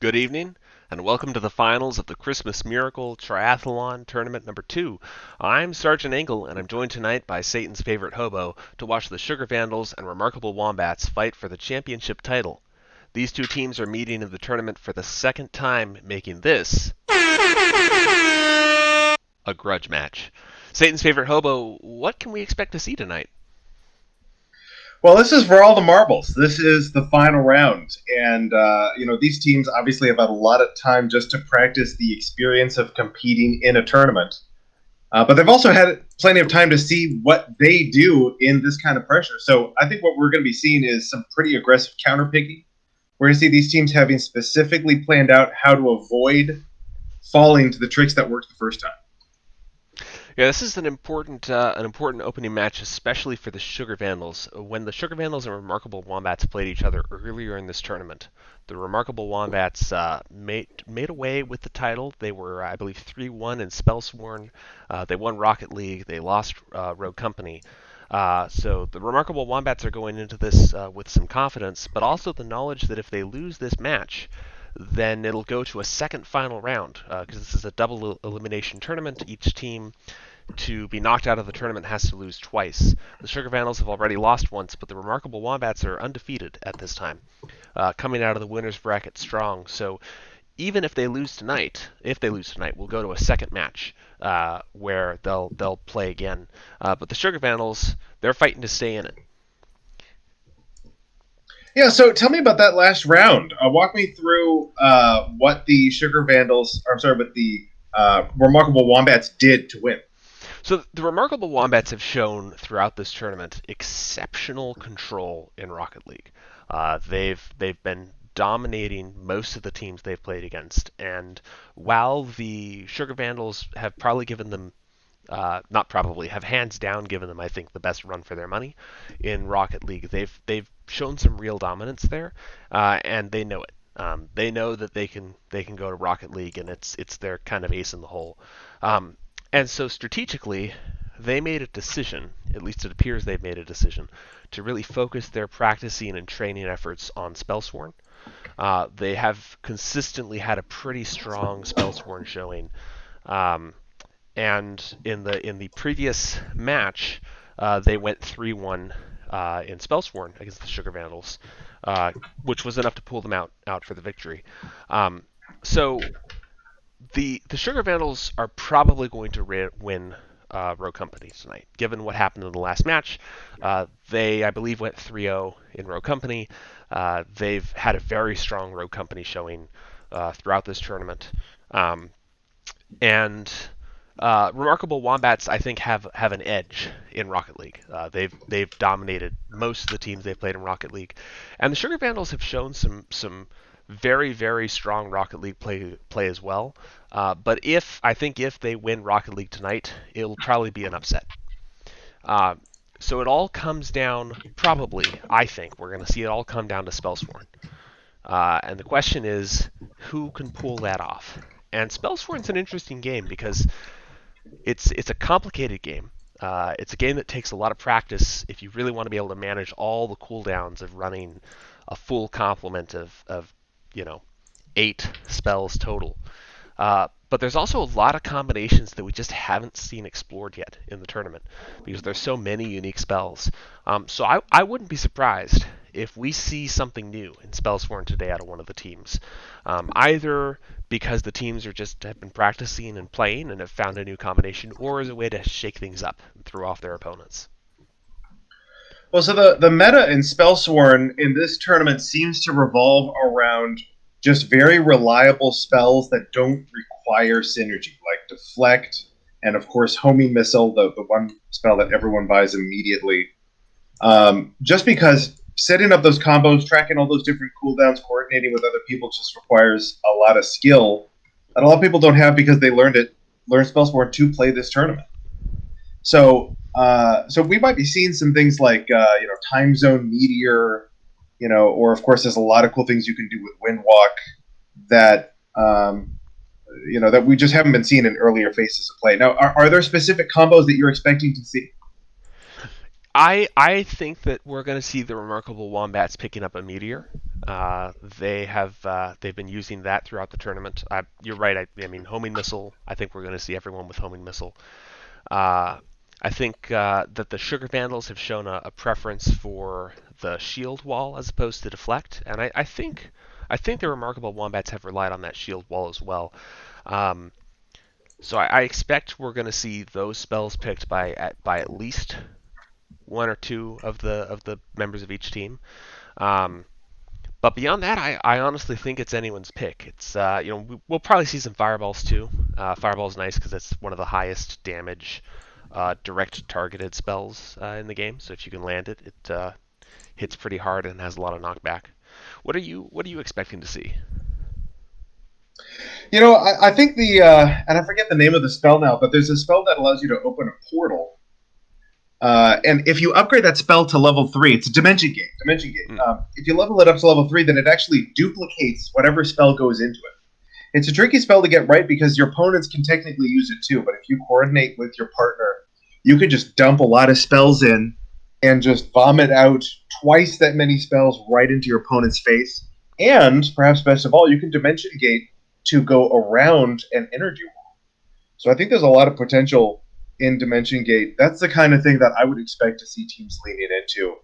Good evening, and welcome to the finals of the Christmas Miracle Triathlon Tournament number 2. I'm Sergeant Engel, and I'm joined tonight by Satan's favorite hobo to watch the Sugar Vandals and Remarkable Wombats fight for the championship title. These two teams are meeting in the tournament for the second time, making this a grudge match. Satan's favorite hobo, what can we expect to see tonight? Well, this is for all the marbles. This is the final round, and these teams obviously have had a lot of time just to practice the experience of competing in a tournament. But they've also had plenty of time to see what they do in this kind of pressure. So I think what we're going to be seeing is some pretty aggressive counterpicking. We're going to see these teams having specifically planned out how to avoid falling to the tricks that worked the first time. Yeah, this is an important opening match, especially for the Sugar Vandals. When the Sugar Vandals and Remarkable Wombats played each other earlier in this tournament, the Remarkable Wombats made away with the title. They were, I believe, 3-1 in Spellsworn. They won Rocket League. They lost Rogue Company. So the Remarkable Wombats are going into this with some confidence, but also the knowledge that if they lose this match, then it'll go to a second final round because this is a double elimination tournament. Each team to be knocked out of the tournament has to lose twice. The Sugar Vandals have already lost once, but the Remarkable Wombats are undefeated at this time, coming out of the winners bracket strong. So even if they lose tonight, we'll go to a second match where they'll play again. But the Sugar Vandals, they're fighting to stay in it. Yeah, so tell me about that last round. Walk me through what the Sugar Vandals, or I'm sorry, what the Remarkable Wombats did to win. So the Remarkable Wombats have shown throughout this tournament exceptional control in Rocket League. They've been dominating most of the teams they've played against, and while the Sugar Vandals have probably given them not probably, have hands down given them, I think, the best run for their money in Rocket League. They've shown some real dominance there, and they know it. They know that they can go to Rocket League, and it's their kind of ace in the hole. Um, and so strategically, they made a decision. At least it appears they've made a decision to really focus their practicing and training efforts on Spellsworn. They have consistently had a pretty strong Spellsworn showing. Um, and in the previous match, they went 3-1 in Spellsworn against the Sugar Vandals, which was enough to pull them out for the victory. Um, so the Sugar Vandals are probably going to win Rogue Company tonight, given what happened in the last match. They, I believe, went 3-0 in Rogue Company. They've had a very strong Rogue Company showing throughout this tournament. And Remarkable Wombats, I think, have an edge in Rocket League. They've dominated most of the teams they've played in Rocket League, and the Sugar Vandals have shown some very very strong Rocket League play as well. But if they win Rocket League tonight, it'll probably be an upset. Uh, so it all comes down, probably, I think we're going to see it all come down to Spellsworn. And the question is, who can pull that off? And Spellsworn's an interesting game because it's a complicated game. It's a game that takes a lot of practice if you really want to be able to manage all the cooldowns of running a full complement of 8 spells total. But there's also a lot of combinations that we just haven't seen explored yet in the tournament because there's so many unique spells. So I wouldn't be surprised if we see something new in Spellsworn today out of one of the teams. Either because the teams are just have been practicing and playing and have found a new combination, or as a way to shake things up and throw off their opponents. Well, so the meta in Spellsworn in this tournament seems to revolve around just very reliable spells that don't require synergy, like Deflect and, of course, Homing Missile, the one spell that everyone buys immediately. Just because setting up those combos, tracking all those different cooldowns, coordinating with other people just requires a lot of skill that a lot of people don't have because they learned Spellsborn to play this tournament. So we might be seeing some things like Time Zone Meteor, or of course there's a lot of cool things you can do with Windwalk that that we just haven't been seeing in earlier phases of play. Now, are there specific combos that you're expecting to see? I think that we're going to see the Remarkable Wombats picking up a meteor. They've been using that throughout the tournament. You're right. I mean, homing missile. I think we're going to see everyone with homing missile. Uh, I think that the Sugar Vandals have shown a preference for the shield wall as opposed to deflect, and I think the Remarkable Wombats have relied on that shield wall as well. Um, so I expect we're going to see those spells picked by at least one or two of the members of each team. Um, but beyond that, I honestly think it's anyone's pick. We'll probably see some fireballs too. Fireball's nice because it's one of the highest damage direct targeted spells in the game. So if you can land it, it hits pretty hard and has a lot of knockback. What are you expecting to see? I think and I forget the name of the spell now, but there's a spell that allows you to open a portal. And if you upgrade that spell to level 3, it's a Dimension Gate. Dimension Gate. Hmm. If you level it up to level 3, then it actually duplicates whatever spell goes into it. It's a tricky spell to get right because your opponents can technically use it too, but if you coordinate with your partner, you can just dump a lot of spells in and just vomit out twice that many spells right into your opponent's face. And perhaps best of all, you can Dimension Gate to go around an energy wall. So I think there's a lot of potential in Dimension Gate. That's the kind of thing that I would expect to see teams leaning into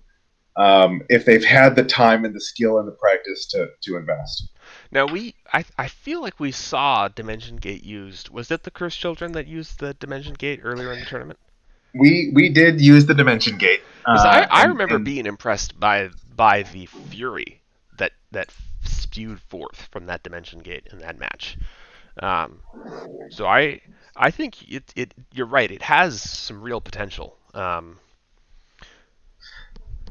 if they've had the time and the skill and the practice to invest. Now I feel like we saw Dimension Gate used. Was it the Cursed Children that used the Dimension Gate earlier in the tournament? We did use the Dimension Gate, Because I remember and being impressed by the fury that spewed forth from that Dimension Gate in that match. Um, so I think you're right. It has some real potential.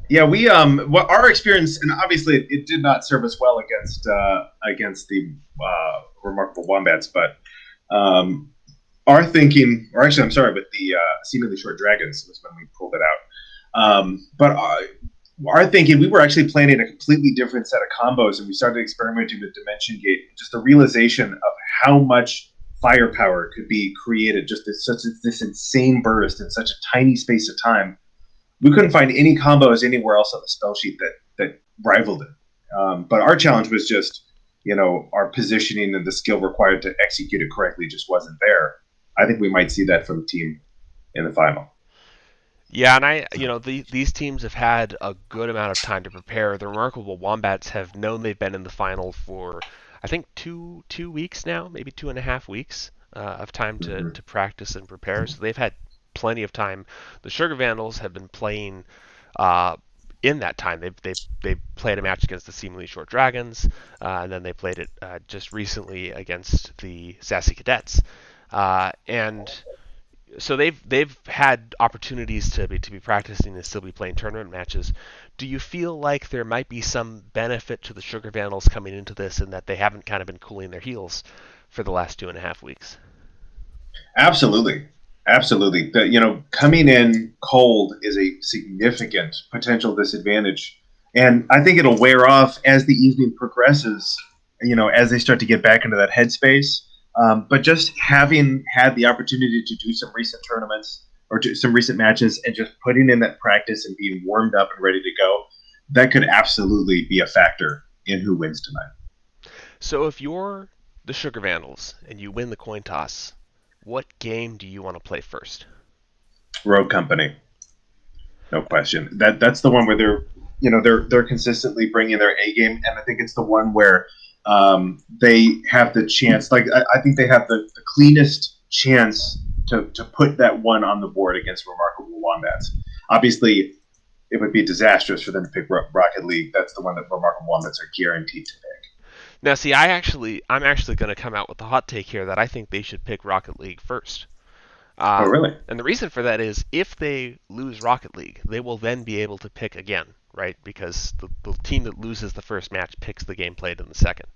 yeah, we what our experience, and obviously it did not serve us well against the remarkable wombats, but um, our thinking, or actually, I'm sorry, but the seemingly short dragons was when we pulled it out. But our thinking, we were actually planning a completely different set of combos, and we started experimenting with Dimension Gate. Just the realization of how much firepower could be created just at such this insane burst in such a tiny space of time. We couldn't find any combos anywhere else on the spell sheet that rivaled it. But our challenge was just, our positioning and the skill required to execute it correctly just wasn't there. I think we might see that from the team in the final. Yeah, and these teams have had a good amount of time to prepare. The Remarkable Wombats have known they've been in the final for, I think, two weeks now, maybe 2.5 weeks of time to, Mm-hmm. to practice and prepare. So they've had plenty of time. The Sugar Vandals have been playing uh, in that time. They've played a match against the Seemingly Short Dragons, and then they played it just recently against the Sassy Cadets. And so they've had opportunities to be practicing and still be playing tournament matches. Do you feel like there might be some benefit to the Sugar Vandals coming into this, and that they haven't kind of been cooling their heels for the last 2.5 weeks? Absolutely. Absolutely. Coming in cold is a significant potential disadvantage. And I think it'll wear off as the evening progresses, as they start to get back into that headspace. But just having had the opportunity to do some recent tournaments or do some recent matches and just putting in that practice and being warmed up and ready to go, that could absolutely be a factor in who wins tonight. So if you're the Sugar Vandals and you win the coin toss, what game do you want to play first? Road Company. No question. That's the one where they're consistently bringing their A game, and I think it's the one where they have the chance. Like I think they have the cleanest chance to put that one on the board against Remarkable Wombats. Obviously, it would be disastrous for them to pick Rocket League. That's the one that Remarkable Wombats are guaranteed to pick. Now, see, I'm actually going to come out with the hot take here that I think they should pick Rocket League first. Oh, Uh, really? and the reason for that is if they lose Rocket League, they will then be able to pick again, right? Because the team that loses the first match picks the game played in the second.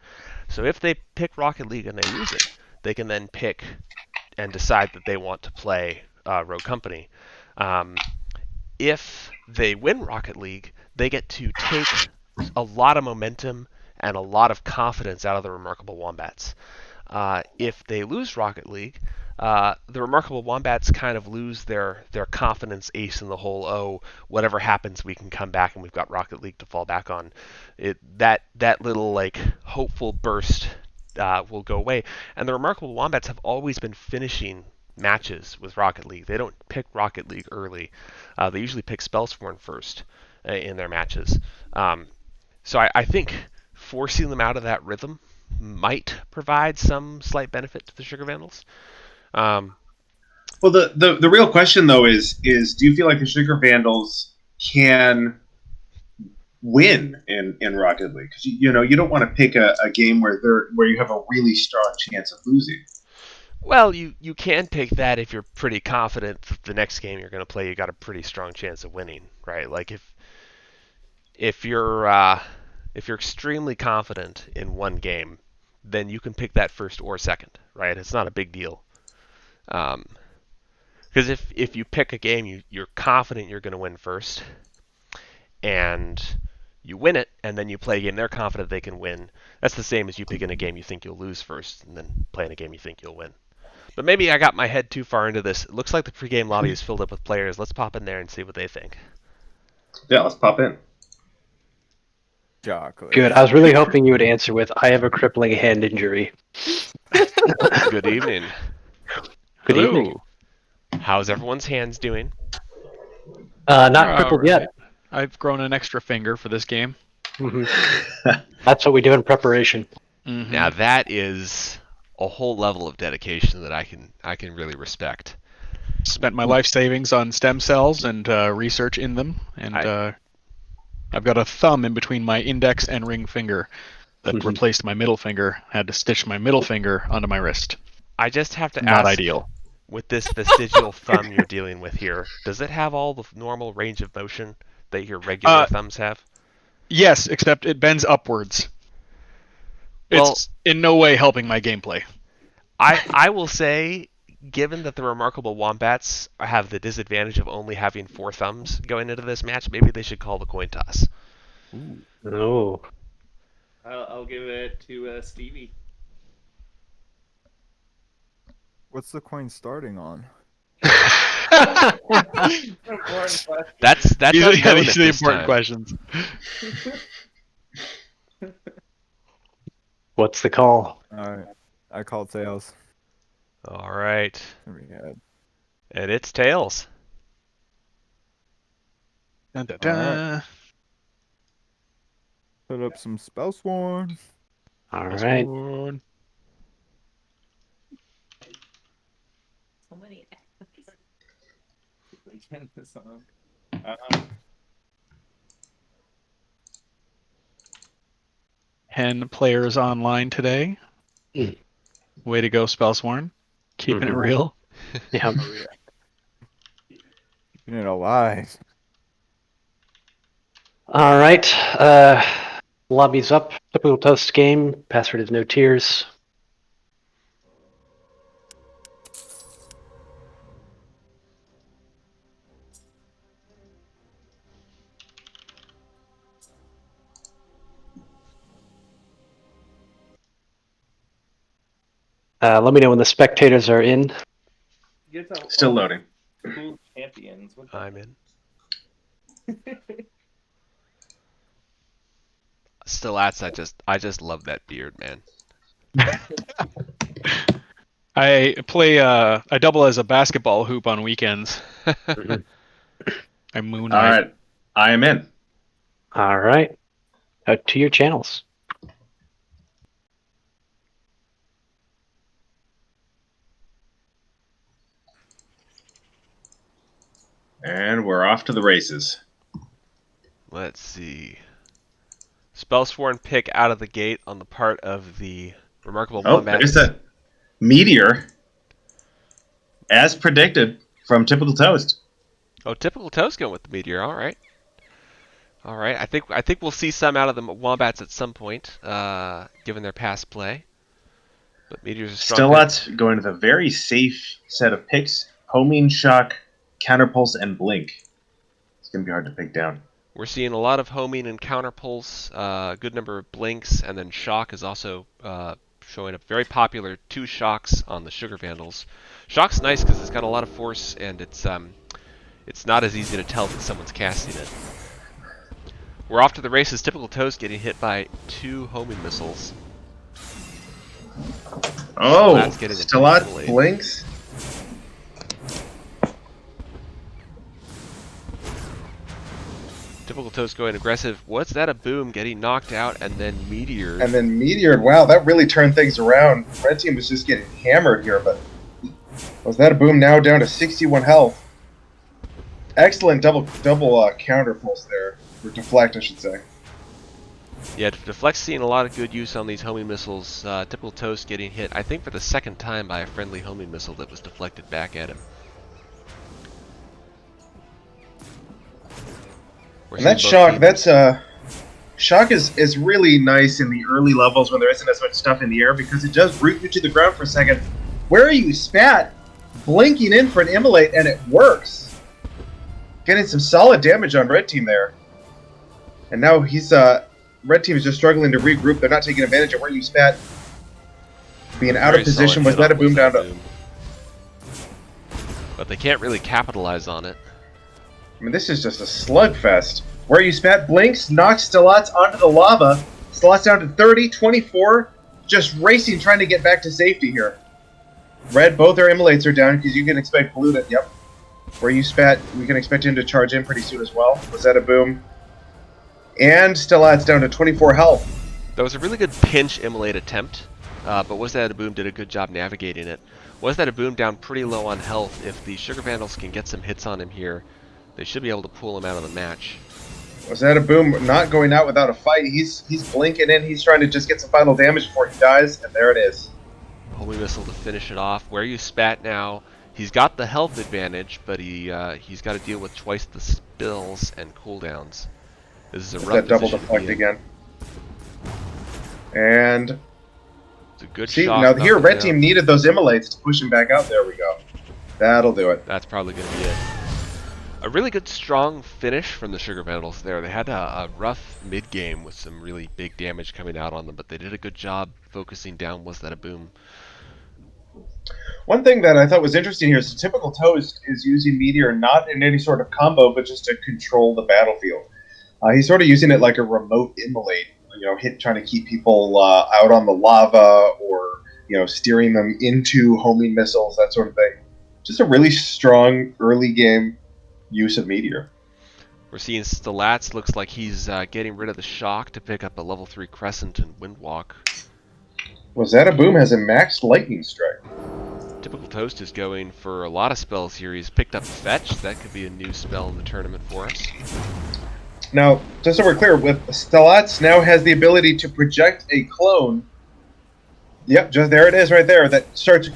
So if they pick Rocket League and they lose it, they can then pick and decide that they want to play Rogue Company. Um, if they win Rocket League, they get to take a lot of momentum and a lot of confidence out of the Remarkable Wombats. If they lose Rocket League, The Remarkable Wombats kind of lose their confidence ace in the hole. Oh, whatever happens, we can come back, and we've got Rocket League to fall back on. That little like hopeful burst will go away. And the Remarkable Wombats have always been finishing matches with Rocket League. They don't pick Rocket League early. They usually pick Spellsworn first in their matches. So I think forcing them out of that rhythm might provide some slight benefit to the Sugar Vandals. Um, Well, the real question though is do you feel like the Sugar Vandals can win in Rocket League? Because you don't want to pick a game where you have a really strong chance of losing. well, you can take that if you're pretty confident that the next game you're going to play you got a pretty strong chance of winning, right? Like if you're extremely confident in one game, then you can pick that first or second, right? It's not a big deal. Um, because if you pick a game you're confident you're going to win first, and you win it, and then you play a game they're confident they can win, that's the same as you picking a game you think you'll lose first, and then playing a game you think you'll win. But maybe I got my head too far into this. It looks like the pregame lobby is filled up with players. Let's pop in there and see what they think. Yeah, let's pop in. Chocolate. Good. I was really hoping you would answer with, I have a crippling hand injury. Good evening. Good Hello. evening. How's everyone's hands doing? Not crippled yet. I've grown an extra finger for this game. hmm That's what we do in preparation. Mm-hmm. Now that is a whole level of dedication that I can really respect. Spent my life savings on stem cells and research in them, and I've got a thumb in between my index and ring finger that Mhm. replaced my middle finger. Had to stitch my middle finger onto my wrist. I just have to Not ask, ideal. with this vestigial thumb you're dealing with here, does it have all the normal range of motion that your regular thumbs have? Yes, except it bends upwards. Well- It's in no way helping my gameplay. I will say, given that the Remarkable Wombats have the disadvantage of only having 4 thumbs going into this match, maybe they should call the coin toss. Oh. I'll give it to Stevie. What's the coin starting on? Important question. That's These are unknown at these are the this important time. questions. What's the call? Alright. I called tails. All right, There we go. and it's tails. Dun, dun, dun. Put up some Spellsworn. All This right. one. So many. Again, this song. Ten players online today. Mm. Way to go, Spellsworn. Keeping it Mhm. real. Yeah. Keeping it alive. All right. Lobby's up. Typical toast game. Password is no tears. Let me know when the spectators are in. You guys have Still all loading. Cool champions. What the- I'm in. Still, I just love that beard, man. I play. I double as a basketball hoop on weekends. I moon. All right, I am in. All right. To your channels. And we're off to the races. Let's see. Spellsworn pick out of the gate on the part of the Remarkable Oh, Wombats. there's a meteor, as predicted from Typical Toast. Oh, typical toast going with the meteor. All right. All right. I think we'll see some out of the Wombats at some point, given their past play. But meteor's a strong Still pick. lots going with a very safe set of picks: Homing, Shock, Counterpulse, and Blink. It's gonna be hard to pick down. We're seeing a lot of homing and counterpulse, a good number of blinks, and then shock is also showing up. Very popular 2 shocks on the Sugar Vandals. Shock's nice because it's got a lot of force, and it's not as easy to tell that someone's casting it. We're off to the races. Typical Toast getting hit by 2 homing missiles. Oh, Stilat's getting the Stilat blade. blinks. Typical Toast going aggressive. What's that? A boom getting knocked out and then meteored. And then meteored. Wow, that really turned things around. Red team was just getting hammered here, but was that a boom? Now down to 61 health. Excellent double counter pulse there, or deflect, I should say. Yeah, Deflect's seeing a lot of good use on these homing missiles. Typical Toast getting hit, I think, for the 2nd time by a friendly homing missile that was deflected back at him. And that shock, shock is really nice in the early levels when there isn't as much stuff in the air because it does root you to the ground for a second. Where are you, Spat? Blinking in for an immolate, and it works. Getting some solid damage on red team there. And now he's red team is just struggling to regroup. They're not taking advantage of where you, Spat. Being out Very of position. solid Was that a hit boom on down to... boom. But they can't really capitalize on it. I mean, this is just a slugfest. Where you, Spat? Blinks, knocks Stilats onto the lava. Stilats down to 30, 24. Just racing, trying to get back to safety here. Red, both their immolates are down because you can expect blue to... Yep. Where you, Spat, we can expect him to charge in pretty soon as well. Was that a boom? And Stilats down to 24 health. That was a really good pinch immolate attempt, but Was That a Boom did a good job navigating it. Was That a Boom down pretty low on health. If the Sugar Vandals can get some hits on him here, they should be able to pull him out of the match. Was that a boom? Not going out without a fight. He's blinking in. He's trying to just get some final damage before he dies, and there it is. Homing missile to finish it off. Where you, Spat, now. He's got the health advantage, but he's got to deal with twice the spills and cooldowns. This is a rough that double position to deflect be in. again. And It's a good see shot. now here, knocked red down. team needed those immolates to push him back out. There we go. That'll do it. That's probably going to be it. A really good, strong finish from the Sugar Vandals there. They had a rough mid-game with some really big damage coming out on them, but they did a good job focusing down Was That a Boom. One thing that I thought was interesting here is the typical Toast is using Meteor not in any sort of combo, but just to control the battlefield. He's sort of using it like a remote immolate, trying to keep people out on the lava or, steering them into homing missiles, that sort of thing. Just a really strong early game use of Meteor. We're seeing Stilats. Looks like he's getting rid of the shock to pick up a level 3 Crescent and Windwalk. Was That a Boom has a maxed lightning strike. Typical Toast is going for a lot of spells here. He's picked up Fetch. That could be a new spell in the tournament for us. Now, just so we're clear, with Stilats now has the ability to project a clone. Yep, just there it is right there. That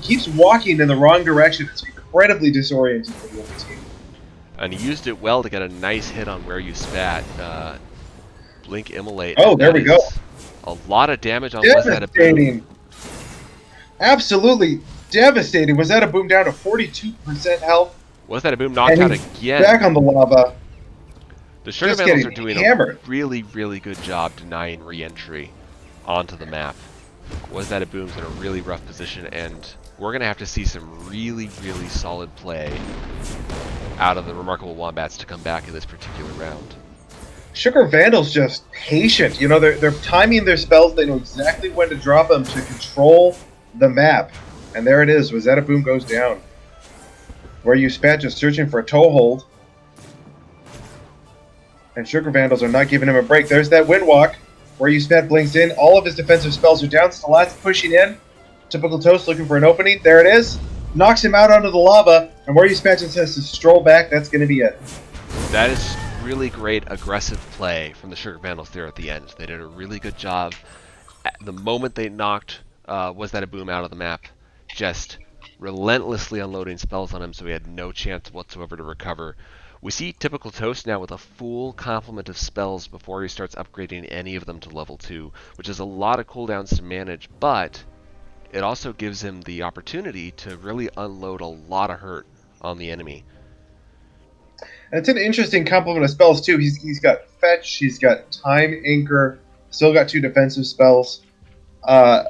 keeps walking in the wrong direction. It's incredibly disorienting for the other team. And he used it well to get a nice hit on Where You Spat. Blink Immolate. Oh, And there that we go. is a lot of damage on Was That a Boom. Devastating. Absolutely devastating. Was That a Boom down to 42% health? Was That a Boom knocked And out he's again. back on the lava. The Sugar just Vandals are getting doing hammered. a really, really good job denying re-entry onto the map. Was That a Boom's in a really rough position, and we're going to have to see some really, really solid play out of the Remarkable Wombats to come back in this particular round. Sugar Vandals just patient. They're timing their spells. They know exactly when to drop them to control the map. And there it is. Was That a Boom goes down. Where you, Spat, just searching for a toehold. And Sugar Vandals are not giving him a break. There's that Windwalk. Where you, Spat, blinks in. All of his defensive spells are down. Stilats pushing in. Typical Toast looking for an opening. There it is. Knocks him out onto the lava. And Where you, Spat, just has to stroll back. That's going to be it. That is really great aggressive play from the Sugar Vandals there at the end. They did a really good job. At the moment they knocked Was That a Boom out of the map, just relentlessly unloading spells on him so he had no chance whatsoever to recover. We see Typical Toast now with a full complement of spells before he starts upgrading any of them to level 2, which is a lot of cooldowns to manage, but it also gives him the opportunity to really unload a lot of hurt on the enemy. And it's an interesting complement of spells, too. He's got Fetch, he's got Time Anchor, still got 2 defensive spells.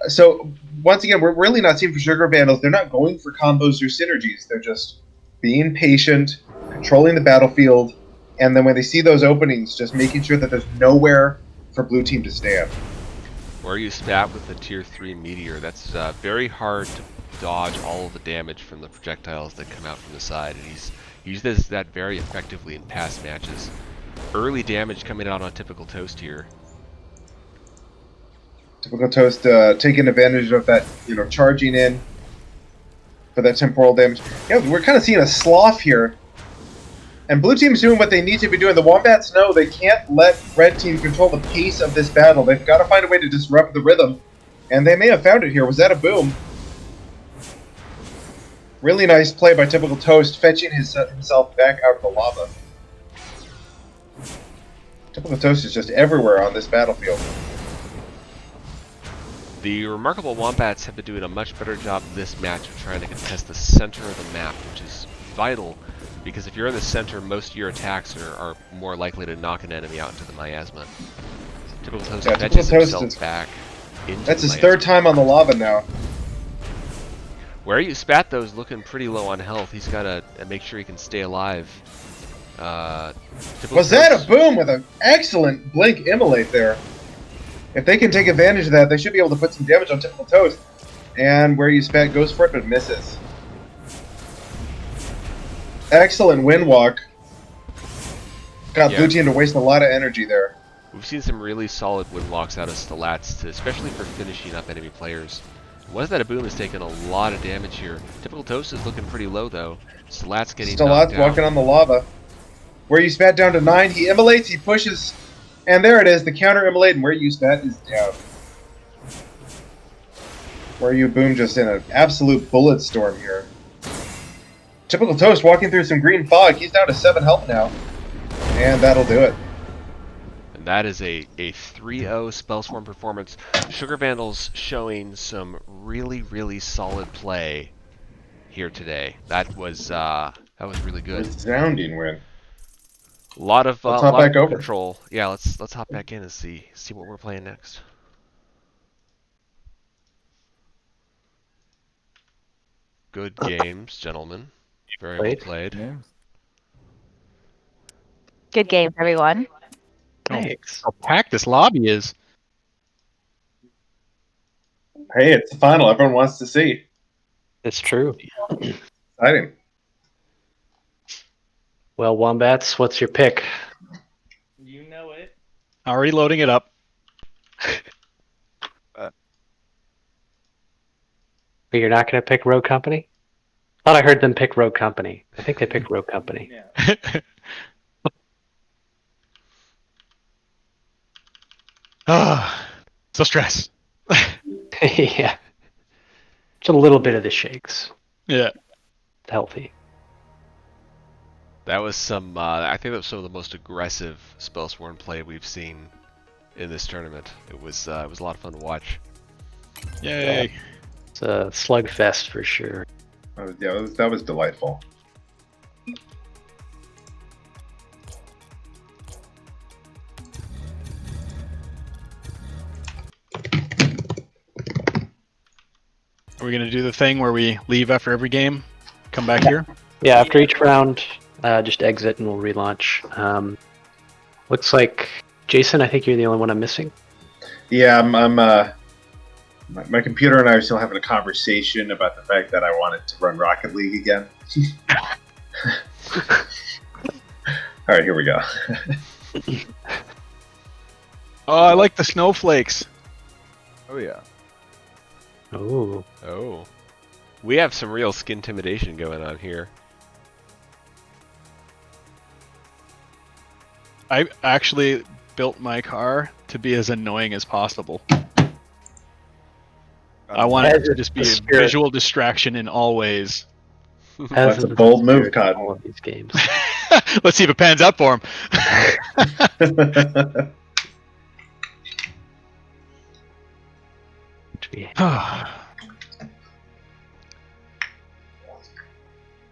So once again, we're really not seeing for Sugar Vandals. They're not going for combos or synergies. They're just being patient, controlling the battlefield, and then when they see those openings, just making sure that there's nowhere for blue team to stand. Where you spat with the tier 3 meteor, that's very hard to dodge all of the damage from the projectiles that come out from the side, and he uses that very effectively in past matches. Early damage coming out on Typical Toast here. Typical Toast taking advantage of that, charging in for that temporal damage. Yeah, we're kind of seeing a slough here. And blue team's doing what they need to be doing. The Wombats know they can't let red team control the pace of this battle. They've got to find a way to disrupt the rhythm. And they may have found it here. Was that a boom? Really nice play by Typical Toast, fetching himself back out of the lava. Typical Toast is just everywhere on this battlefield. The remarkable Wombats have been doing a much better job this match of trying to contest the center of the map, which is vital, because if you're in the center, most of your attacks are more likely to knock an enemy out into the miasma. Typical Toast fetches himself back into That's the his third time on the lava now. Where you spat, though, is looking pretty low on health. He's got to make sure he can stay alive. Was that a boom with an excellent blink immolate there? If they can take advantage of that, they should be able to put some damage on Typical Toast. And where you spat goes for it, but misses. Excellent wind walk. Got blue team to waste a lot of energy there. We've seen some really solid wind walks out of Stalats, especially for finishing up enemy players. Was that a boom has taken a lot of damage here. Typical Toast is looking pretty low though. Stalats getting knocked down. Walking on the lava. Where you spat down to 9, he immolates, he pushes, and there it is, the counter immolate, and where you spat is down. Where you boom just in an absolute bullet storm here. Typical Toast walking through some green fog. He's down to 7 health now. And that'll do it. And that is a 3-0 Spellsworn performance. Sugar Vandals showing some really, really solid play here today. That was really good. Resounding win. A lot of over. control. Yeah, let's hop back in and see what we're playing next. Good games, gentlemen. Very well played. Yeah. Good game, everyone. Thanks. How packed this lobby is. Hey, it's the final. Everyone wants to see. It's true. Exciting. Well, Wombats, what's your pick? You know it. Already loading it up. But you're not going to pick Rogue Company? I thought I heard them pick Rogue Company. I think they picked Rogue Company. Yeah. So stressed. Yeah. Just a little bit of the shakes. Yeah. Healthy. That was some. I think that was some of the most aggressive Spellsworn play we've seen in this tournament. It was a lot of fun to watch. Yay. It's a slugfest for sure. That was delightful. Are we going to do the thing where we leave after every game? Come back here? Yeah, after each round, just exit and we'll relaunch. Looks like, Jason, I think you're the only one I'm missing. Yeah, my computer and I are still having a conversation about the fact that I wanted to run Rocket League again. All right, here we go. Oh, I like the snowflakes. Oh yeah. Oh. Oh, we have some real skin intimidation going on here. I actually built my car to be as annoying as possible. I want it to just be a visual distraction in all ways. That's a bold move, Cotton. All of these games. Let's see if it pans out for him.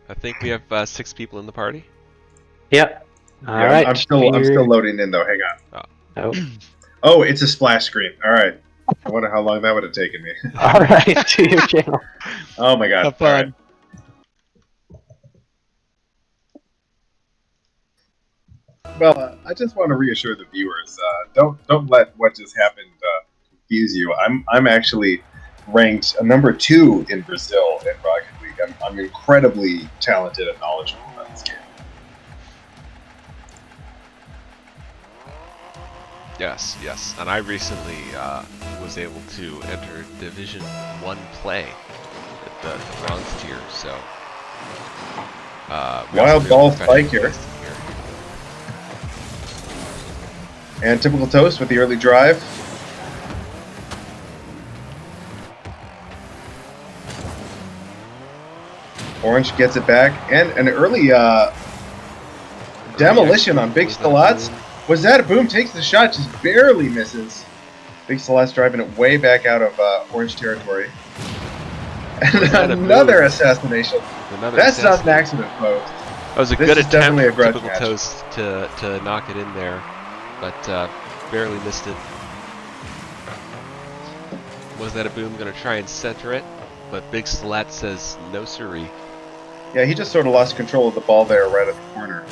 I think we have 6 people in the party. Yep. All right. I'm still loading in though. Hang on. Oh. Oh, it's a splash screen. All right. I wonder how long that would have taken me. All right, to your channel. Oh my god. Have All right. fun. Well, I just want to reassure the viewers. Don't let what just happened confuse you. I'm actually ranked number 2 in Brazil in Rocket League. I'm incredibly talented and knowledgeable about this game. Yes, and I recently was able to enter Division 1 play at the bronze tier, so... we also Wild moved ball professional spike here. players here. And typical Toast with the early drive. Orange gets it back, and an early demolition on Big Was that a Stalats. boom? Was that a boom? Takes the shot, just barely misses. Big Stalats driving it way back out of Orange territory. And Was that a another boom? assassination. Another That's not an assassination. accident, folks. That was a This good is attempt definitely a from grudge Typical match. Toast to knock it in there, but barely missed it. Was that a boom? Gonna try and center it, but Big Slat says no siree. Yeah, he just sort of lost control of the ball there right at the corner.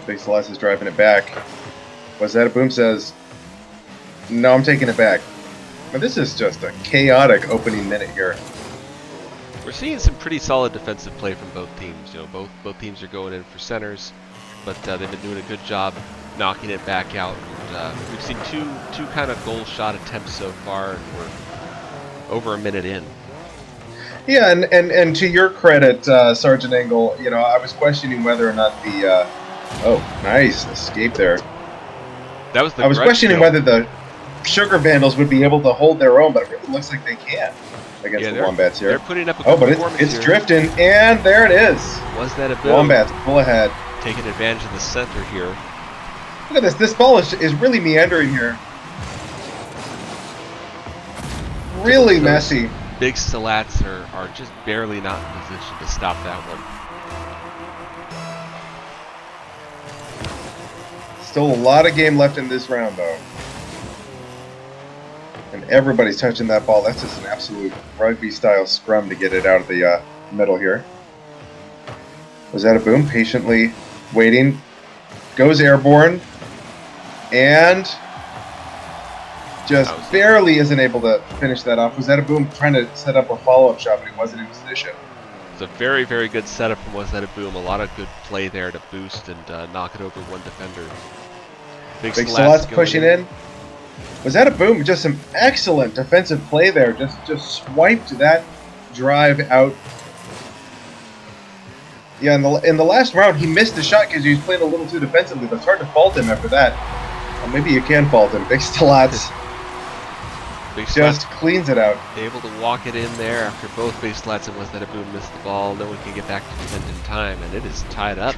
Big Celeste is driving it back. Was that a boom? Says, no, I'm taking it back. But this is just a chaotic opening minute here. We're seeing some pretty solid defensive play from both teams. You know, both teams are going in for centers, but they've been doing a good job knocking it back out. And, we've seen two kind of goal shot attempts so far, and we're over a minute in. Yeah, and to your credit, Sergeant Engel, you know, I was questioning whether or not the oh, nice escape there. That was the. I was grudge questioning kill. whether the Sugar Vandals would be able to hold their own, but it really looks like they can against the they're- Wombats They're here. putting up a good Oh, but performance it's here. drifting, and there it is. Was that a boom? Wombats pull ahead. Taking advantage of the center here. Look at this. This ball is really meandering here. Really Those messy. Big Stalats are just barely not in position to stop that one. Still a lot of game left in this round, though. And everybody's touching that ball. That's just an absolute rugby-style scrum to get it out of the middle here. Was that a boom? Patiently waiting. Goes airborne. And just barely isn't able to finish that off. Was that a boom? Trying to set up a follow-up shot, but he wasn't in position. It's a very, very good setup from Was That a Boom. A lot of good play there to boost and knock it over one defender. Big Stalats Stalats going pushing in. Was that a boom? Just some excellent defensive play there. Just swiped that drive out. Yeah, in the last round, he missed the shot because he was playing a little too defensively, but it's hard to fault him after that. Well, maybe you can fault him. Big Stalats Big just Stalats cleans it out. able to walk it in there after both Big Stalats and Was That a Boom missed the ball. No one can get back to defend in time, and it is tied up.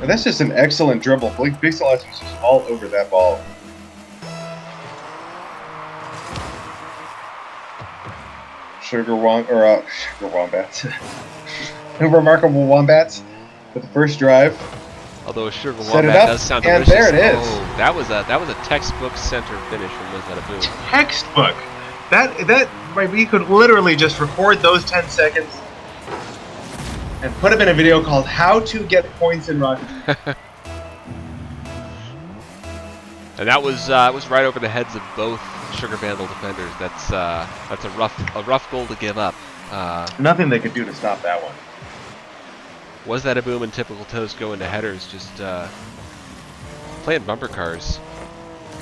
And that's just an excellent dribble. Big Stalats was just all over that ball. Sugar Wombats. Remarkable Wombats with the first drive. Although a Sugar Set it Wombat up, does sound and delicious. there it is. Oh, that was a textbook center finish from Was That a Boom. Textbook. That we could literally just record those 10 seconds and put them in a video called "How to Get Points in Rocket League." And that was right over the heads of both Sugar Vandal defenders. That's a rough goal to give up. Nothing they could do to stop that one. Was That a Boom and Typical Toast go into headers, just playing bumper cars.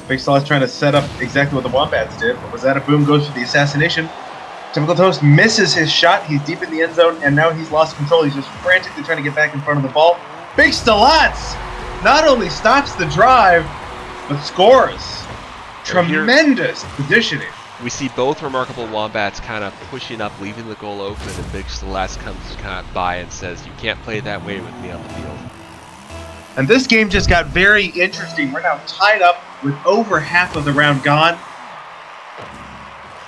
Big Stal's trying to set up exactly what the Wombats did, but Was That a Boom goes for the assassination. Typical Toast misses his shot. He's deep in the end zone, and now he's lost control. He's just frantically trying to get back in front of the ball. Big Stalats not only stops the drive, but scores. Tremendous positioning. We see both Remarkable Wombats kind of pushing up, leaving the goal open, and Big Stalats comes kind of by and says, "You can't play that way with me on the field." And this game just got very interesting. We're now tied up with over half of the round gone.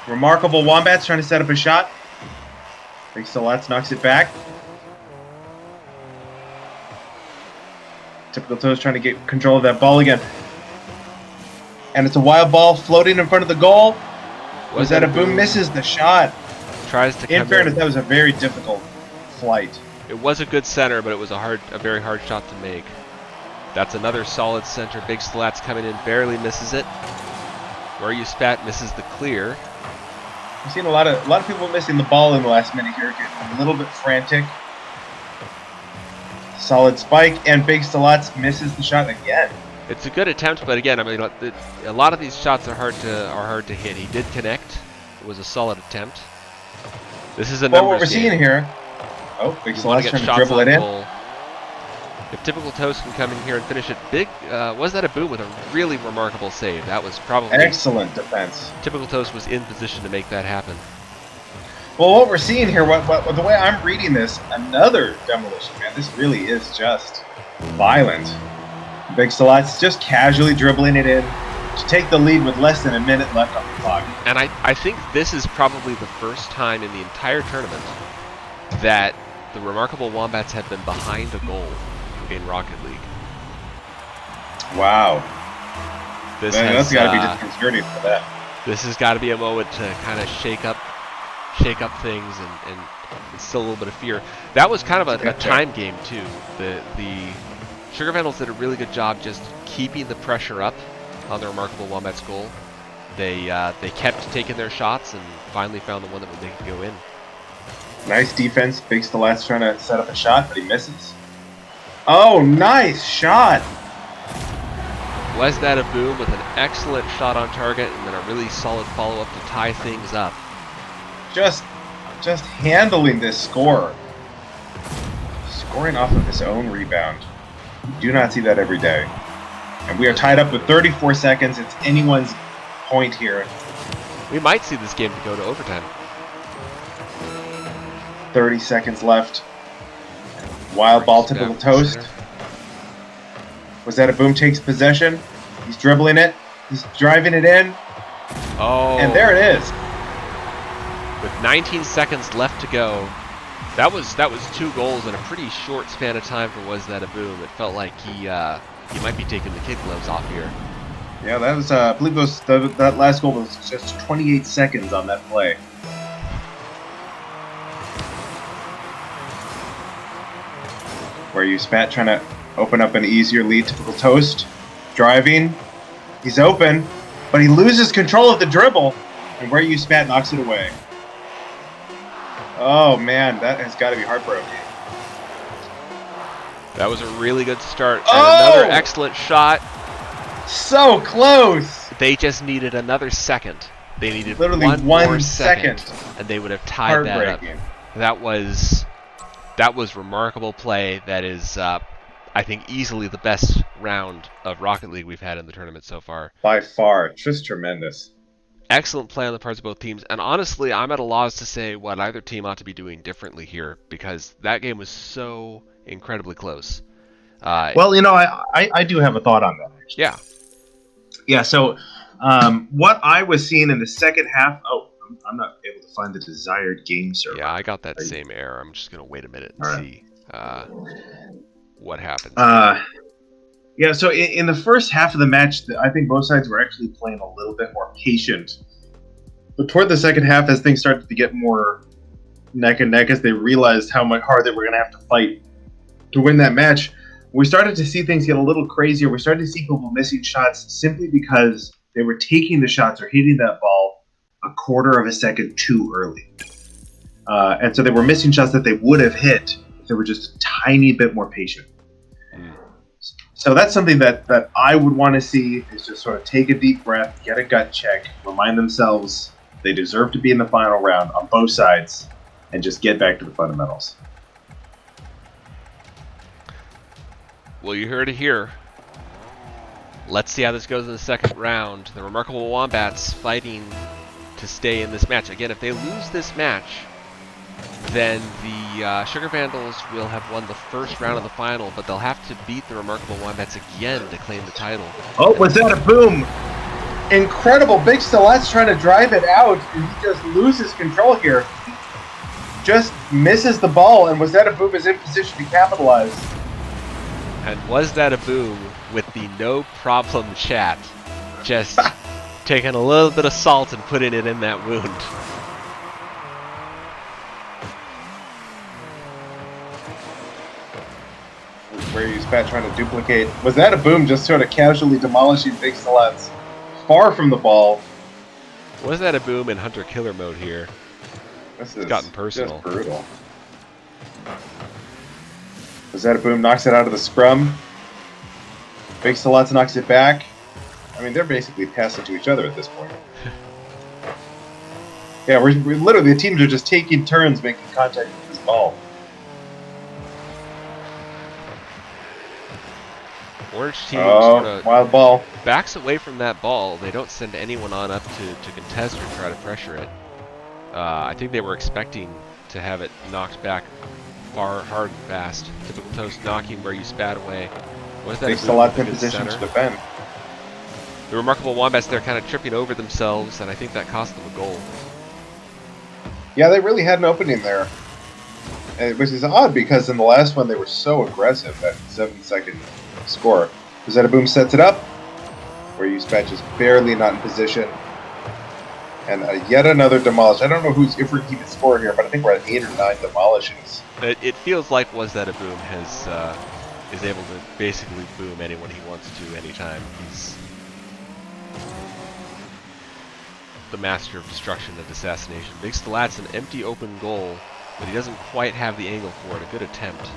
Remarkable Wombats trying to set up a shot. Big Stalats knocks it back. Typical Toes trying to get control of that ball again. And it's a wild ball floating in front of the goal. Was that a boom? Misses the shot. Tries to come In fairness, that was a very difficult flight. It was a good center, but it was a very hard shot to make. That's another solid center. Big Slats coming in, barely misses it. Where You Spat misses the clear. I've seen a lot of people missing the ball in the last minute here, getting a little bit frantic. Solid spike, and Big Slats misses the shot again. It's a good attempt, but again, I mean, a lot of these shots are hard to hit. He did connect. It was a solid attempt. This is a numbers Well, what we're game. seeing here. Oh, Big You want Slats to get trying to shots dribble on it in. goal. If Typical Toast can come in here and finish it big, was that a boom with a really remarkable save? That was probably Excellent defense. Typical Toast was in position to make that happen. Well, what we're seeing here, what the way I'm reading this, another demolition, man. This really is just violent. Big Slats just casually dribbling it in to take the lead with less than a minute left on the clock. And I think this is probably the first time in the entire tournament that the Remarkable Wombats have been behind a goal in Rocket League. Wow. That's got to be uh, disconcerting for that. This has got to be a moment to kind of shake up things and instill a little bit of fear. That was kind of a time game too. The Sugar Vandals did a really good job just keeping the pressure up on the Remarkable Wombats goal. They kept taking their shots and finally found the one that they could go in. Nice defense. Big Slats trying to set up a shot, but he misses. Oh, nice shot! Was that a boom with an excellent shot on target and then a really solid follow-up to tie things up. Just handling this score. Scoring off of his own rebound. You do not see that every day. And we are tied up with 34 seconds. It's anyone's point here. We might see this game go to overtime. 30 seconds left. Wild ball, Typical Toast. Was that a boom? Takes possession. He's dribbling it. He's driving it in. Oh. And there it is. With 19 seconds left to go. That was 2 goals in a pretty short span of time for Was That a Boom. It felt like he might be taking the kid gloves off here. Yeah, that was I believe that last goal was just 28 seconds on that play. Where You Spat trying to open up an easier lead. Typical Toast driving. He's open, but he loses control of the dribble, and Where You Spat knocks it away. Oh man, that has got to be heartbroken. That was a really good start. And another excellent shot. So close! They just needed another second. They needed literally one one more second, and they would have tied that up. That was remarkable play. That is, I think, easily the best round of Rocket League we've had in the tournament so far. By far, just tremendous. Excellent play on the parts of both teams, and honestly, I'm at a loss to say what either team ought to be doing differently here, because that game was so incredibly close. Well, I do have a thought on that, actually. Yeah. Yeah, so what I was seeing in the second half... Oh, I'm not able to find the desired game server. Yeah, I got that same error. I'm just going to wait a minute and see what happens. Yeah, so in the first half of the match, I think both sides were actually playing a little bit more patient. But toward the second half, as things started to get more neck and neck, as they realized how much harder they were going to have to fight to win that match, we started to see things get a little crazier. We started to see people missing shots simply because they were taking the shots or hitting that ball a quarter of a second too early. And so they were missing shots that they would have hit if they were just a tiny bit more patient. So that's something that I would want to see, is just sort of take a deep breath, get a gut check, remind themselves they deserve to be in the final round on both sides, and just get back to the fundamentals. Well, you heard it here. Let's see how this goes in the second round. The Remarkable Wombats fighting to stay in this match. Again, if they lose this match, then the Sugar Vandals will have won the first round of the final, but they'll have to beat the Remarkable Wombats again to claim the title. Oh, was that a boom? Incredible. Big Stilet's trying to drive it out, and he just loses control here. Just misses the ball, and Was That a Boom is in position to capitalize. And Was That a Boom with the no problem chat just taking a little bit of salt and putting it in that wound. Where you spat trying to duplicate. Was that a boom just sort of casually demolishing Big Stilettos far from the ball? Was that a boom in hunter-killer mode here? This It's is gotten personal. just brutal. Was that a boom? Knocks it out of the scrum. Big Stilettos knocks it back. I mean, they're basically passing to each other at this point. Yeah, we're literally, the teams are just taking turns making contact with this ball. Orange team sort of wild ball. backs away from that ball. They don't send anyone on up to contest or try to pressure it. I think they were expecting to have it knocked back hard and fast. Typical Toast knocking where you spat away. Was that Big a Stilettos boom in with a good position to center? defend. The Remarkable Wombats, they're kind of tripping over themselves, and I think that cost them a goal. Yeah, they really had an opening there. Which is odd because in the last one they were so aggressive, that 7-second score. Rosetta Boom sets it up, where you spat just barely not in position. And yet another demolish. I don't know if we're keeping score here, but I think we're at 8 or 9 demolishes. It feels like Was That a Boom is able to basically boom anyone he wants to anytime. He's the master of destruction and assassination. Big Stilettos, an empty open goal, but he doesn't quite have the angle for it. A good attempt.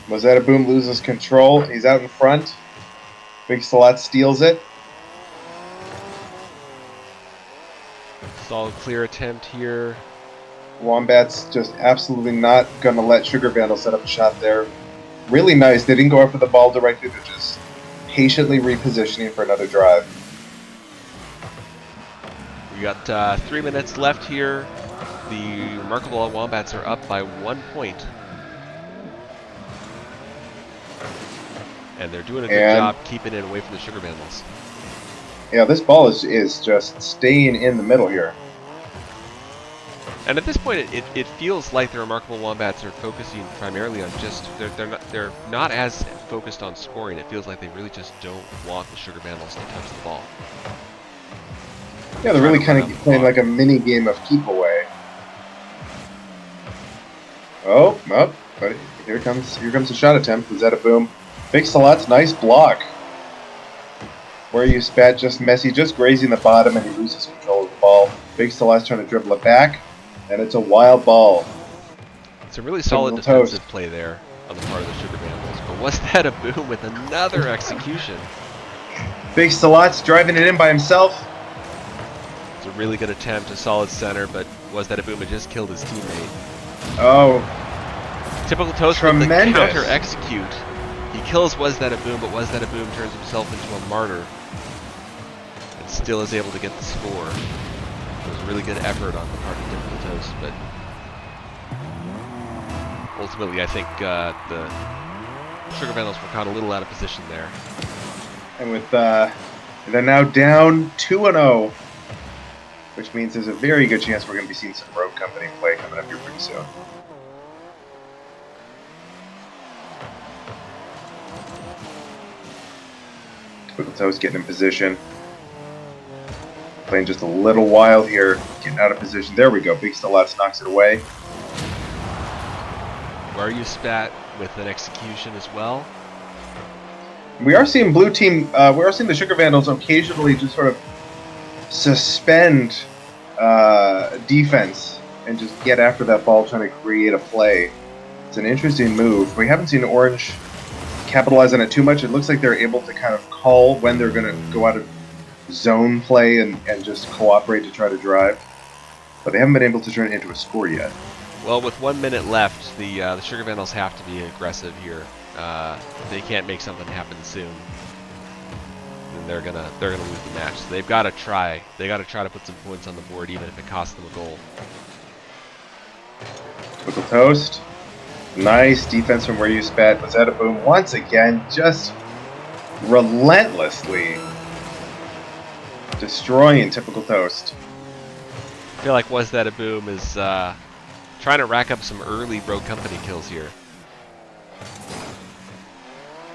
Rosetta Boom loses control. He's out in front. Big Stilettos steals it. Solid clear attempt here. Wombats just absolutely not going to let Sugar Vandals set up a shot there. Really nice. They didn't go after the ball directly. They're just patiently repositioning for another drive. We got 3 minutes left here. The Remarkable Wombats are up by 1 point. And they're doing a good job keeping it away from the Sugar Vandals. Yeah, this ball is just staying in the middle here. And at this point, it feels like the Remarkable Wombats are focusing primarily on just they're not as focused on scoring. It feels like they really just don't want the Sugar Vandals to touch the ball. Yeah, they're really kind of playing like a mini game of keep away. Oh, but here comes a shot attempt. Was that a boom? Big Stilettos, nice block. Where you spat just messy, just grazing the bottom, and he loses control of the ball. Big Stilettos trying to dribble it back, and it's a wild ball. It's a really solid defensive play there on the part of the Sugar Vandals. But Was That a Boom with another execution? Big Stilettos driving it in by himself. It's a really good attempt, a solid center, but Was That a Boom had just killed his teammate. Oh, Typical Toast tremendous. with the counter execute. He kills Was That a Boom, but Was That a Boom turns himself into a martyr and still is able to get the score. It was a really good effort on the part of Typical Toast, but ultimately I think the Sugar Vandals were caught a little out of position there. And with they're now down 2-0, which means there's a very good chance we're going to be seeing some Rogue Company play coming up here pretty soon. Toast getting in position. Playing just a little wild here. Getting out of position. There we go. Big Stilettos knocks it away. Where you spat with an execution as well. We are seeing blue team. We are seeing the Sugar Vandals occasionally just sort of suspend defense and just get after that ball, trying to create a play. It's an interesting move. We haven't seen Orange capitalize on it too much. It looks like they're able to kind of call when they're going to go out of zone play and just cooperate to try to drive. But they haven't been able to turn it into a score yet. Well, with 1 minute left, the Sugar Vandals have to be aggressive here. If they can't make something happen soon, then they're gonna lose the match. So they've got to try. They got to try to put some points on the board, even if it costs them a goal. Typical Toast. Nice defense from where you spat. Was that a boom? Once again, just relentlessly destroying Typical Toast. I feel like Was That a Boom is trying to rack up some early Rogue Company kills here.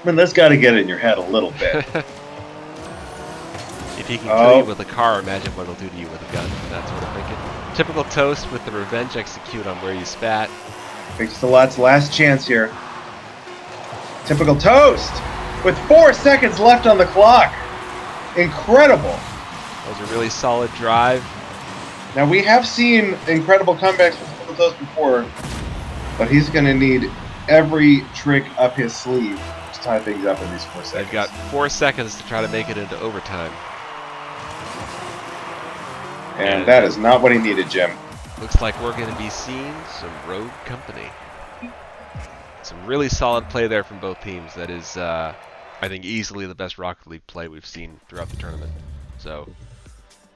I mean, that's got to get in your head a little bit. If he can kill you Oh. with a car, imagine what he'll do to you with a gun. That's what I'm thinking. Typical Toast with the revenge execute on where you spat. Big Stilat's last chance here. Typical Toast with 4 seconds left on the clock. Incredible. That was a really solid drive. Now, we have seen incredible comebacks from Typical Toast before, but he's going to need every trick up his sleeve to tie things up in these 4 seconds. They've got 4 seconds to try to make it into overtime. And that is not what he needed, Jim. Looks like we're going to be seeing some road company. Some really solid play there from both teams. That is, I think, easily the best Rocket League play we've seen throughout the tournament. So,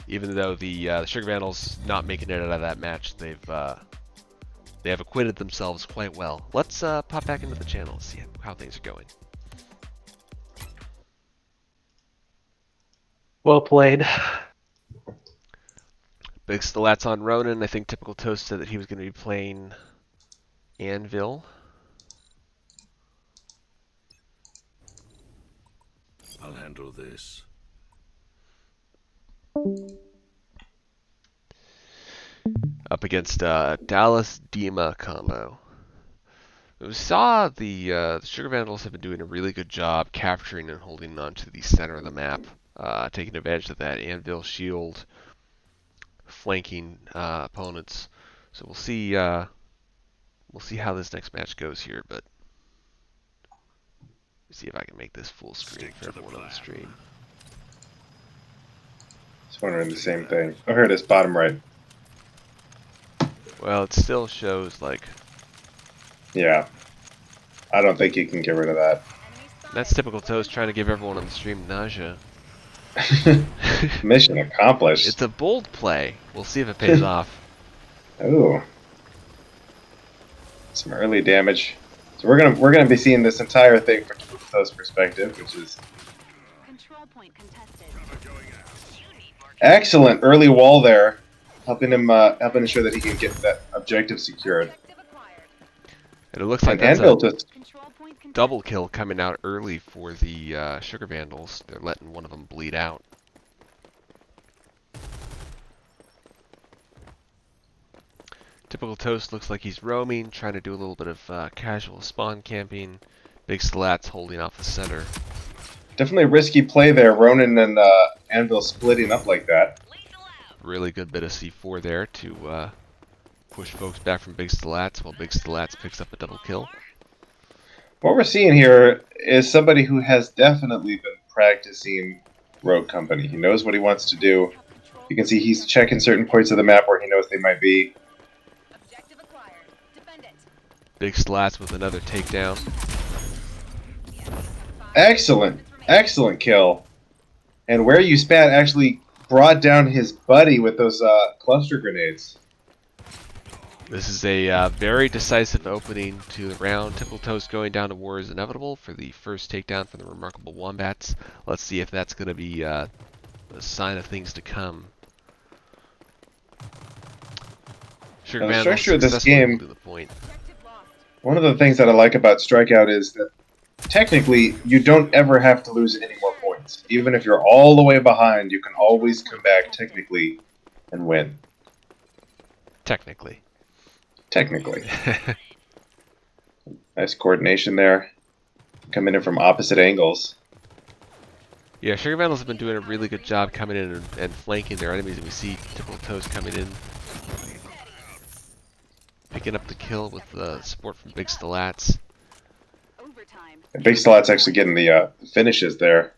even though the Sugar Vandals not making it out of that match, they have acquitted themselves quite well. Let's pop back into the channel and see how things are going. Well played. Big Stilats on Ronan. I think Typical Toast said that he was going to be playing Anvil. I'll handle this. Up against Dallas Dima combo. We saw the Sugar Vandals have been doing a really good job capturing and holding on to the center of the map, taking advantage of that Anvil shield, flanking opponents. So we'll see how this next match goes here. But let's see if I can make this full screen for everyone on the stream. Just wondering the same thing. Oh, here it is, bottom right. Well, it still shows like Yeah. I don't think you can get rid of that. that's Typical Toast trying to give everyone on the stream nausea. Mission accomplished. It's a bold play. We'll see if it pays off. Ooh. Some early damage. So we're gonna be seeing this entire thing from Typical Toast's perspective, which is Control point contested. excellent early wall there, helping ensure that he can get that objective secured. And it looks like And that's Anvil a just double kill coming out early for the Sugar Vandals. They're letting one of them bleed out. Typical Toast looks like he's roaming, trying to do a little bit of casual spawn camping. Big Slats holding off the center. definitely a risky play there. Ronan and Anvil splitting up like that. Really good bit of C4 there to push folks back from Big Stilats while Big Stilats picks up a double kill. What we're seeing here is somebody who has definitely been practicing Rogue Company. He knows what he wants to do. You can see he's checking certain points of the map where he knows they might be. Objective acquired. Defend it. Big Stilats with another takedown. Excellent. Excellent kill. And where you spat actually brought down his buddy with those cluster grenades. This is a very decisive opening to the round. Typical Toast going down to war is inevitable for the first takedown from the remarkable Wombats. Let's see if that's going to be a sign of things to come. Sugar Now, the Vandals structure of this successfully game- to the point. One of the things that I like about Strikeout is that technically you don't ever have to lose any more points. Even if you're all the way behind, you can always come back technically and win. Technically. Technically. Nice coordination there. Coming in from opposite angles. Yeah, Sugar Vandals have been doing a really good job coming in and flanking their enemies, and we see Typical Toast coming in, picking up the kill with support from Big Stilats. Overtime. And Big Slot's actually getting the finishes there.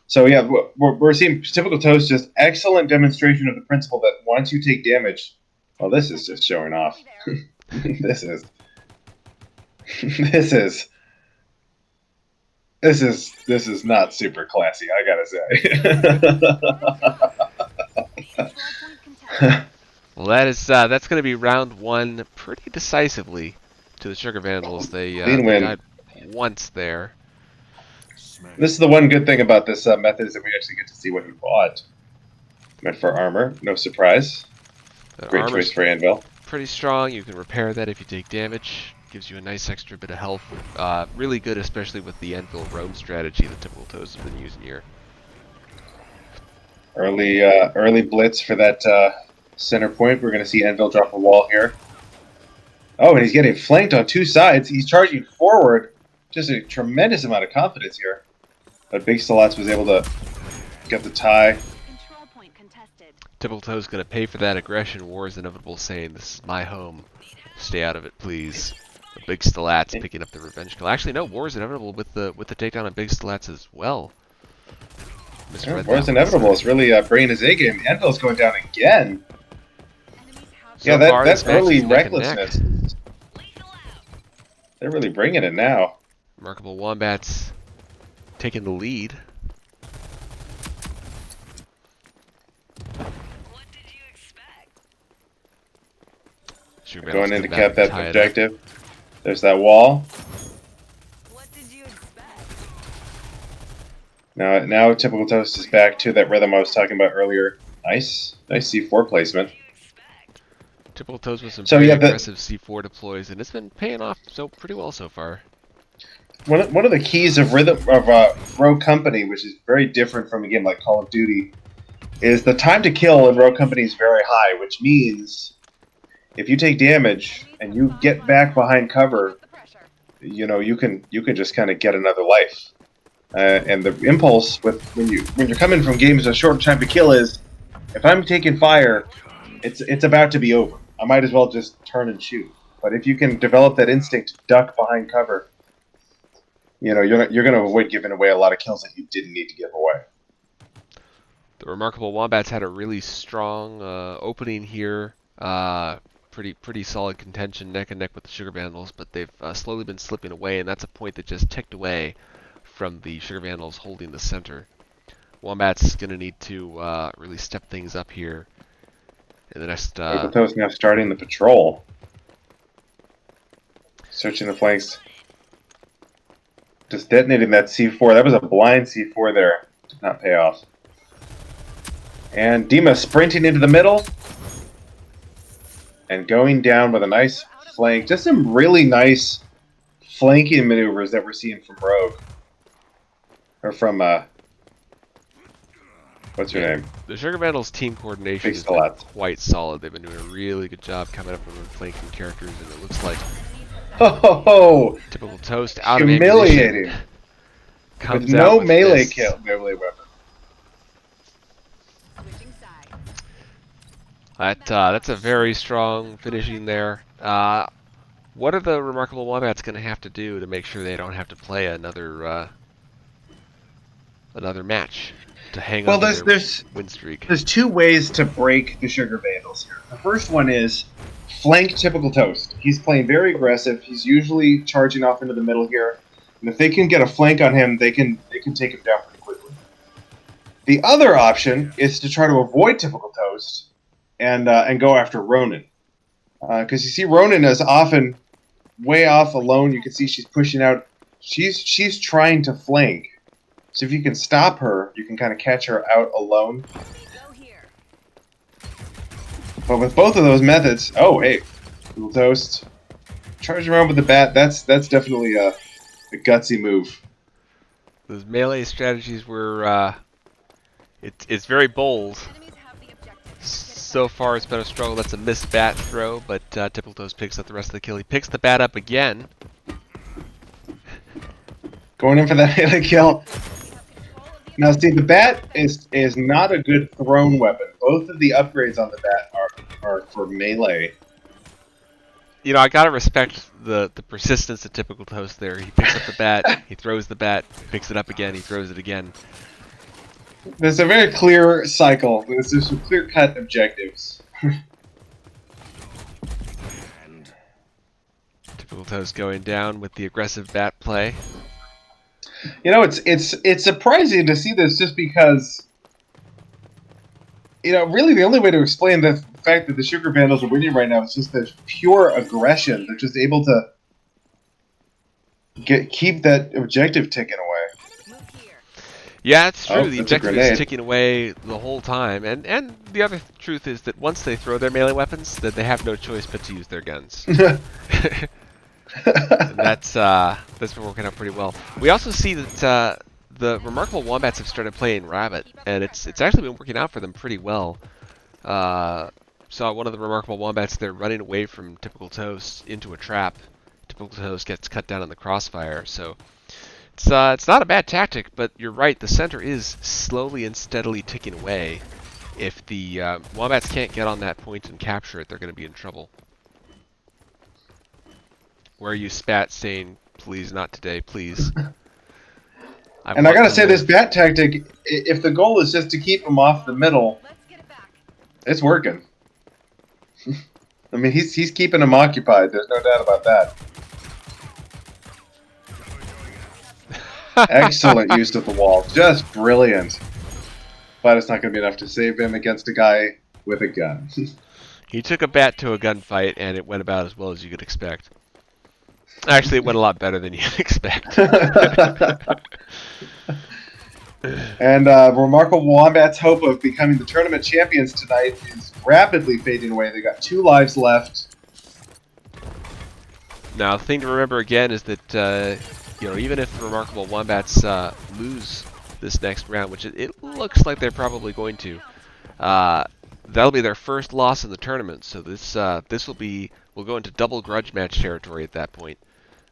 So yeah, we're seeing Typical Toast, just excellent demonstration of the principle that once you take damage, well, this is just showing off. This is not super classy, I gotta say. Well, that's going to be round one pretty decisively to the Sugar Vandals. They Clean win. died once there. This is the one good thing about this method, is that we actually get to see what he bought. Went for armor, no surprise. Great Armor's choice for Anvil. pretty strong. You can repair that if you take damage. Gives you a nice extra bit of health. Really good, especially with the Anvil roam strategy that Typical Toast has been using here. Early blitz for that center point. We're going to see Enville drop a wall here. Oh, and he's getting flanked on two sides. He's charging forward. Just a tremendous amount of confidence here. But Big Stalats was able to get the tie. Control point contested. Typical Toe's going to pay for that aggression. War is inevitable, saying, "This is my home. Stay out of it, please." The Big Stalats picking up the revenge kill. Actually, no, War is inevitable with the takedown on Big Stalats as well. War is inevitable. It's really bringing his A game. Enville's going down again. So yeah, far, that's this match early is neck and neck. recklessness. They're really bringing it now. Remarkable Wombats taking the lead. Sugar Going in Vandals to come cap back and that tie it up. objective. There's that wall. What did you expect? Now Typical Toast is back to that rhythm I was talking about earlier. Nice C4 placement. Typical Toes with some So, very yeah, the- aggressive C4 deploys, and it's been paying off pretty well so far. One of the keys of Rogue Company, which is very different from a game like Call of Duty, is the time to kill in Rogue Company is very high, which means if you take damage and you get back behind cover, you know you can just kind of get another life. And the impulse when you're coming from games with a short time to kill is, if I'm taking fire, it's about to be over. I might as well just turn and shoot. But if you can develop that instinct to duck behind cover, you know you're going to avoid giving away a lot of kills that you didn't need to give away. The Remarkable Wombats had a really strong opening here. Pretty solid contention, neck and neck with the Sugar Vandals, but they've slowly been slipping away, and that's a point that just ticked away from the Sugar Vandals holding the center. Wombats going to need to really step things up here in the next... Toast now starting the patrol. Searching the flanks. Just detonating that C4. That was a blind C4 there. Did not pay off. And Dima sprinting into the middle. And going down with a nice flank. Just some really nice flanking maneuvers that we're seeing from Rogue. Or from, what's her name? The Sugar Vandals team coordination Big has been Stalats. quite solid. They've been doing a really good job coming up with flanking characters, and it looks like Oh, Typical Toast out of humiliating. ammunition. Comes With out no with melee fists. melee weapon. Switching sides. That's a very strong finishing there. What are the Remarkable Wombats going to have to do to make sure they don't have to play another match to hang on to their win streak? There's two ways to break the Sugar Vandals here. The first one is flank Typical Toast. He's playing very aggressive. He's usually charging off into the middle here. And if they can get a flank on him, they can take him down pretty quickly. The other option is to try to avoid Typical Toast and go after Ronin. Because you see Ronin is often way off alone. You can see she's pushing out. She's trying to flank. So if you can stop her, you can kind of catch her out alone. Go here. But with both of those methods, oh hey, Typical Toast, charging around with the bat. That's definitely a gutsy move. Those melee strategies were it's very bold. Enemies have the objective. So far, it's been a struggle. That's a missed bat throw, but Typical Toast picks up the rest of the kill. He picks the bat up again. Going in for that melee kill. Now see, the bat is not a good thrown weapon. Both of the upgrades on the bat are for melee. You know, I gotta respect the persistence of Typical Toast there. He picks up the bat, he throws the bat, he picks it up again, he throws it again. There's a very clear cycle. There's some clear-cut objectives. Typical Toast going down with the aggressive bat play. You know, it's surprising to see this just because, you know, really the only way to explain the fact that the Sugar Vandals are winning right now is just the pure aggression. They're just able to keep that objective ticking away. Move here. Yeah, it's true. Oh, The that's a objective is grenade. ticking away the whole time, and the other truth is that once they throw their melee weapons, that they have no choice but to use their guns. And that's been working out pretty well. We also see that the Remarkable Wombats have started playing Rabbit, and it's actually been working out for them pretty well. Saw one of the Remarkable Wombats there running away from Typical Toast into a trap. Typical Toast gets cut down in the crossfire, so it's not a bad tactic, but you're right, the center is slowly and steadily ticking away. If the Wombats can't get on that point and capture it, they're going to be in trouble. Where are you, Spat, saying, please not today, please? And I gotta say, this bat tactic, if the goal is just to keep him off the middle, it's working. I mean, he's keeping him occupied. There's no doubt about that. Excellent use of the wall. Just brilliant. But it's not going to be enough to save him against a guy with a gun. He took a bat to a gunfight, and it went about as well as you could expect. Actually, it went a lot better than you'd expect. And Remarkable Wombats' hope of becoming the tournament champions tonight is rapidly fading away. They got 2 lives left. Now, the thing to remember again is that even if the Remarkable Wombats lose this next round, which it looks like they're probably going to, that'll be their first loss in the tournament. So we'll go into double grudge match territory at that point.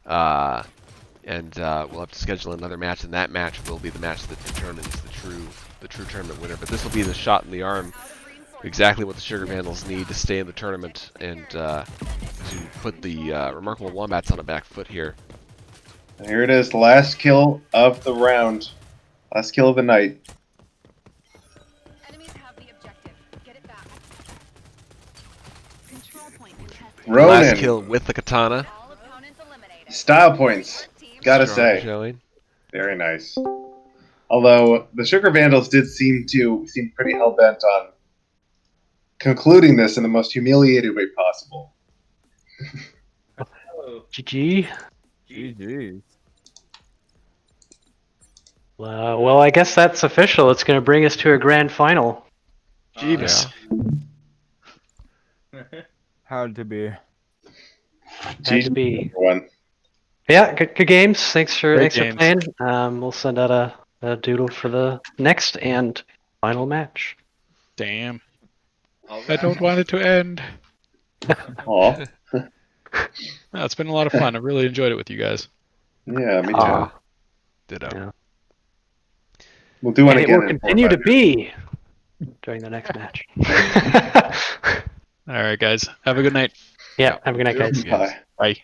And we'll have to schedule another match, and that match will be the match that determines the true tournament winner. But this will be the shot in the arm, exactly what the Sugar Vandals need to stay in the tournament and to put the Remarkable Wombats on a back foot here. And here it is, the last kill of the round, last kill of the night. Enemies have the objective. Get it back. Control point contested. Ronan, Last kill with the katana. All opponents eliminated. style points, gotta Strong say. showing. Very nice. Although the Sugar Vandals did seem pretty hell-bent on concluding this in the most humiliated way possible. GG. GG. Well, I guess that's official. It's going to bring us to a grand final. Jeebus. How'd to be? Had to be. Everyone. Yeah, good games. Thanks for Great playing. games. We'll send out a doodle for the next and final match. Damn. I don't want it to end. Aw. No, it's been a lot of fun. I really enjoyed it with you guys. Yeah, me too. Aw. Ditto. Yeah. We'll do one And it again. will in 4 or continue 5 to be during the next match. All right, guys. Have a good night. Yeah, have a good night, guys. years. Bye. Bye.